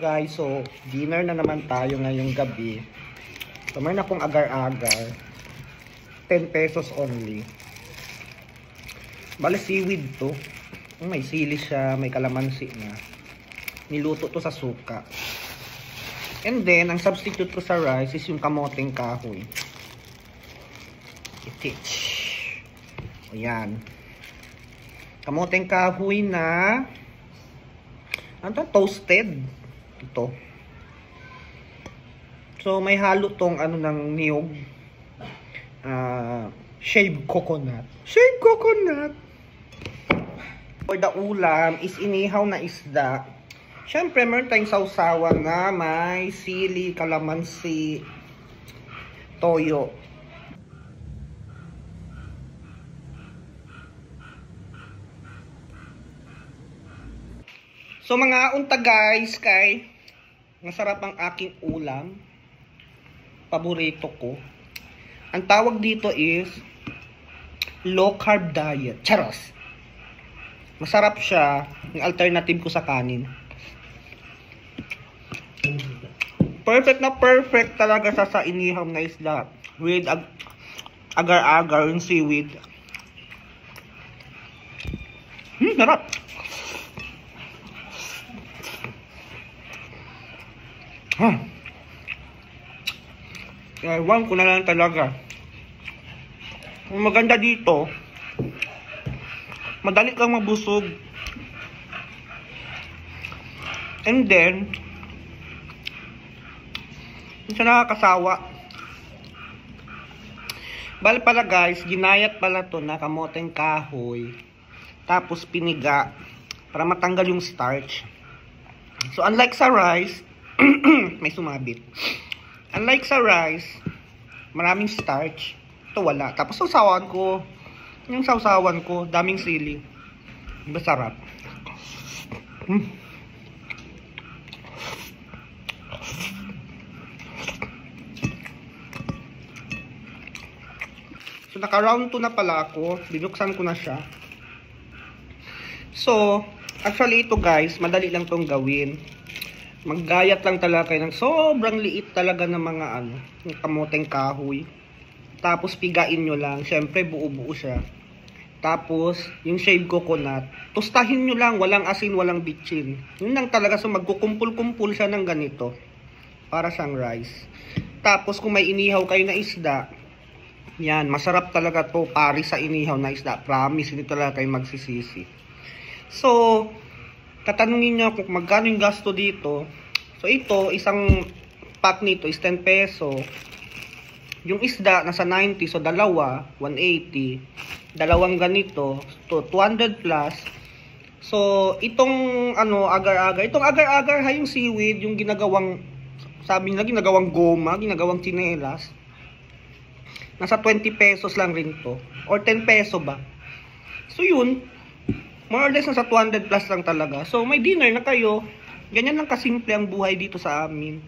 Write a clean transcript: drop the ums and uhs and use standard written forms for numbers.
Guys, so dinner na naman tayo ngayong gabi. So meron akong agar-agar. 10 pesos only. Bale seaweed to. May sili siya, may kalamansi na. Niluto to sa suka. And then, ang substitute ko sa rice is yung kamoteng kahoy. Itich. Ayan. Kamoteng kahoy na ano to? Toasted. Ito. So, may halo tong ano ng niyog. Shaved coconut. Shaved coconut! For the ulam is inihaw na isda. Siyempre, meron tayong sausawan na may sili, kalamansi, toyo. So mga unta guys, kay masarap ang aking ulam. Paborito ko. Ang tawag dito is low carb diet. Charos. Masarap siya. Yung alternative ko sa kanin. Perfect na perfect talaga sa inihaw na isda. With agar-agar yung seaweed. Sarap. Ewan ko na lang talaga. Ang maganda dito, madali kang mabusog. And then, hindi siya nakakasawa. Bale pala guys, ginayat pala to na kamoteng kahoy. Tapos piniga para matanggal yung starch. So unlike sa rice, may sumabit. Unlike sa rice, maraming starch. Ito wala. Tapos sausawan ko. Yung sausawan ko, daming sili. Masarap. So naka-round 2 na pala ako. Binuksan ko na siya. So, actually ito guys, madali lang tong gawin. Maggayat lang talaga kayo ng sobrang liit talaga ng mga yung kamoteng kahoy. Tapos pigain nyo lang. Siyempre buo-buo siya. Tapos yung shaved coconut. Tustahin nyo lang. Walang asin, walang bitchin. Yun lang talaga. So magkukumpul-kumpul siya ng ganito. Para siyang rice. Tapos kung may inihaw kayo na isda. Yan. Masarap talaga to. Pari sa inihaw na isda. Promise. Hindi talaga kayo magsisisi. So, tatanungin nyo kung magkano yung gasto dito. So ito, isang pack nito is 10 peso. Yung isda nasa 90, so dalawa 180. Dalawang ganito, to 200 plus. So itong agar-agar, itong agar-agar hay yung seaweed, yung ginagawang, sabi nila ginagawang goma, ginagawang tsinelas. Nasa 20 pesos lang rin to, or 10 peso ba. So yun, more or less nasa 200 plus lang talaga. So may dinner na kayo. Ganyan lang kasimple ang buhay dito sa amin.